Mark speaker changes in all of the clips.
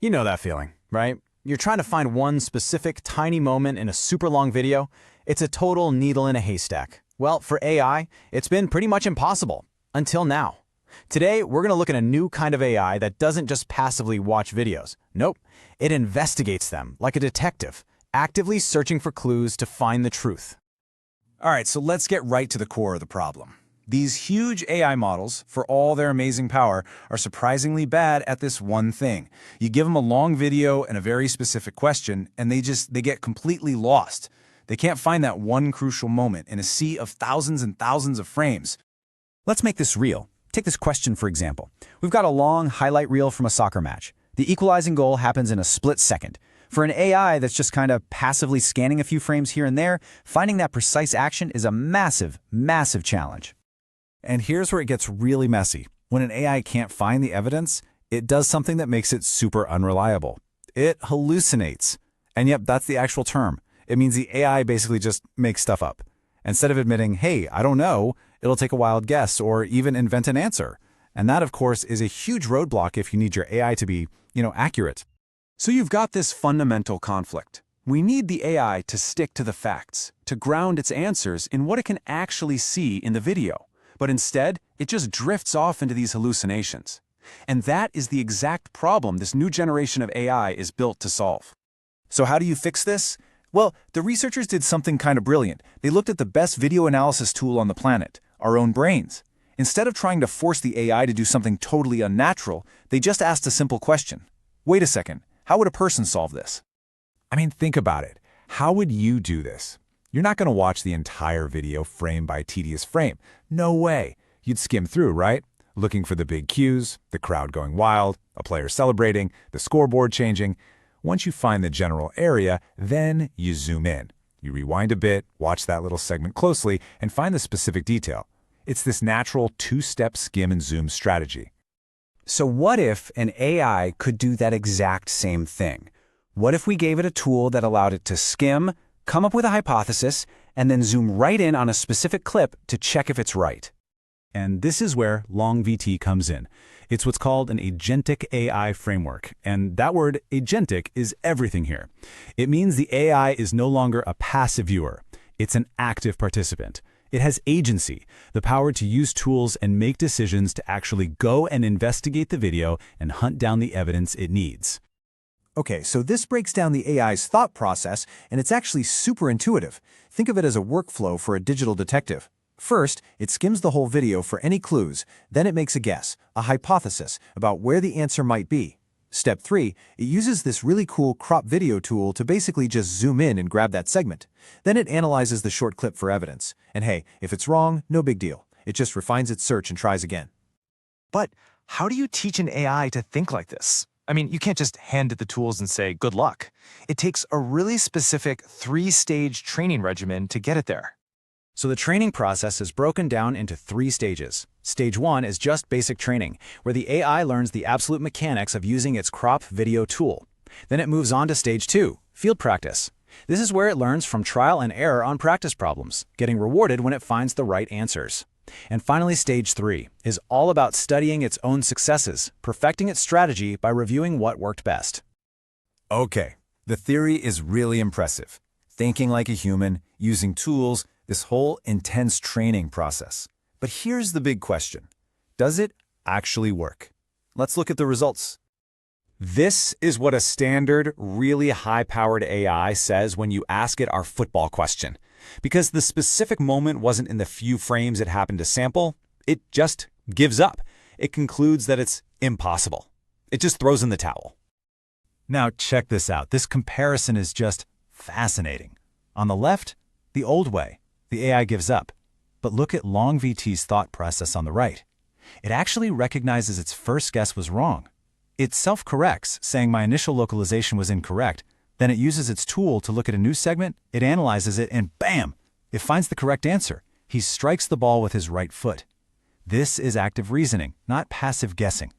Speaker 1: You know that feeling, right? You're trying to find one specific tiny moment in a super long video. It's a total needle in a haystack. Well, for AI, it's been pretty much impossible, until now. Today, we're going to look at a new kind of AI that doesn't just passively watch videos. Nope, it investigates them like a detective, actively searching for clues to find the truth.
Speaker 2: All right, so let's get right to the core of the problem. These huge AI models, for all their amazing power, are surprisingly bad at this one thing. You give them a long video and a very specific question, and they get completely lost. They can't find that one crucial moment in a sea of thousands and thousands of frames.
Speaker 3: Let's make this real. Take this question, for example. We've got a long highlight reel from a soccer match. The equalizing goal happens in a split second. For an AI that's just kind of passively scanning a few frames here and there, finding that precise action is a massive, massive challenge.
Speaker 2: And here's where it gets really messy. When an AI can't find the evidence, it does something that makes it super unreliable. It hallucinates. And yep, that's the actual term. It means the AI basically just makes stuff up. Instead of admitting, hey, I don't know, it'll take a wild guess or even invent an answer. And that, of course, is a huge roadblock if you need your AI to be, accurate. So you've got this fundamental conflict. We need the AI to stick to the facts, to ground its answers in what it can actually see in the video. But instead, it just drifts off into these hallucinations. And that is the exact problem this new generation of AI is built to solve. So how do you fix this? Well, the researchers did something kind of brilliant. They looked at the best video analysis tool on the planet, our own brains. Instead of trying to force the AI to do something totally unnatural, they just asked a simple question. Wait a second, how would a person solve this? I mean, think about it. How would you do this? You're not going to watch the entire video frame by tedious frame. No way. You'd skim through, right? Looking for the big cues, the crowd going wild, a player celebrating, the scoreboard changing. Once you find the general area, then you zoom in. You rewind a bit, watch that little segment closely, and find the specific detail. It's this natural two-step skim and zoom strategy.
Speaker 3: So what if an AI could do that exact same thing? What if we gave it a tool that allowed it to skim, come up with a hypothesis, and then zoom right in on a specific clip to check if it's right?
Speaker 2: And this is where LongVT comes in. It's what's called an agentic AI framework. And that word, agentic, is everything here. It means the AI is no longer a passive viewer. It's an active participant. It has agency, the power to use tools and make decisions to actually go and investigate the video and hunt down the evidence it needs.
Speaker 4: Okay, so this breaks down the AI's thought process, and it's actually super intuitive. Think of it as a workflow for a digital detective. First, it skims the whole video for any clues, then it makes a guess, a hypothesis, about where the answer might be. Step 3, it uses this really cool crop video tool to basically just zoom in and grab that segment. Then it analyzes the short clip for evidence. And hey, if it's wrong, no big deal. It just refines its search and tries again.
Speaker 5: But how do you teach an AI to think like this? I mean, you can't just hand it the tools and say, good luck. It takes a really specific 3-stage training regimen to get it there.
Speaker 1: So the training process is broken down into 3 stages. Stage 1 is just basic training, where the AI learns the absolute mechanics of using its crop video tool. Then it moves on to Stage 2, field practice. This is where it learns from trial and error on practice problems, getting rewarded when it finds the right answers. And finally, Stage 3 is all about studying its own successes, perfecting its strategy by reviewing what worked best.
Speaker 2: Okay, the theory is really impressive. Thinking like a human, using tools, this whole intense training process. But here's the big question. Does it actually work? Let's look at the results. This is what a standard, really high-powered AI says when you ask it our football question. Because the specific moment wasn't in the few frames it happened to sample, it just gives up. It concludes that it's impossible. It just throws in the towel. Now check this out. This comparison is just fascinating. On the left, the old way. The AI gives up. But look at LongVT's thought process on the right. It actually recognizes its first guess was wrong. It self-corrects, saying my initial localization was incorrect. Then it uses its tool to look at a new segment, it analyzes it, and bam! It finds the correct answer. He strikes the ball with his right foot. This is active reasoning, not passive guessing.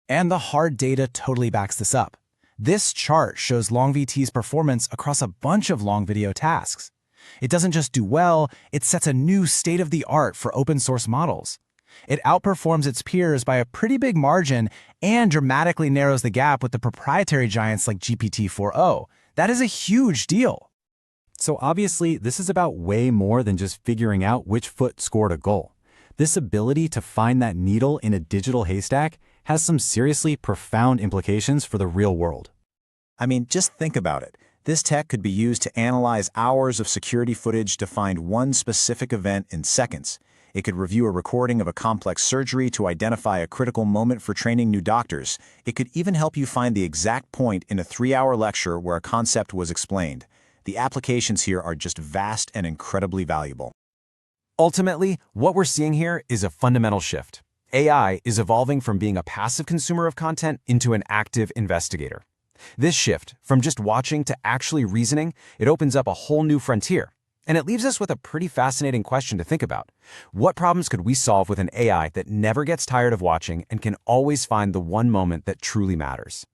Speaker 6: And the hard data totally backs this up. This chart shows LongVT's performance across a bunch of long video tasks. It doesn't just do well, it sets a new state-of-the-art for open-source models. It outperforms its peers by a pretty big margin and dramatically narrows the gap with the proprietary giants like GPT-4o. That is a huge deal.
Speaker 2: So obviously, this is about way more than just figuring out which foot scored a goal. This ability to find that needle in a digital haystack has some seriously profound implications for the real world.
Speaker 4: I mean, just think about it. This tech could be used to analyze hours of security footage to find one specific event in seconds. It could review a recording of a complex surgery to identify a critical moment for training new doctors. It could even help you find the exact point in a 3-hour lecture where a concept was explained. The applications here are just vast and incredibly valuable.
Speaker 3: Ultimately, what we're seeing here is a fundamental shift. AI is evolving from being a passive consumer of content into an active investigator. This shift, from just watching to actually reasoning, it opens up a whole new frontier. And it leaves us with a pretty fascinating question to think about. What problems could we solve with an AI that never gets tired of watching and can always find the one moment that truly matters?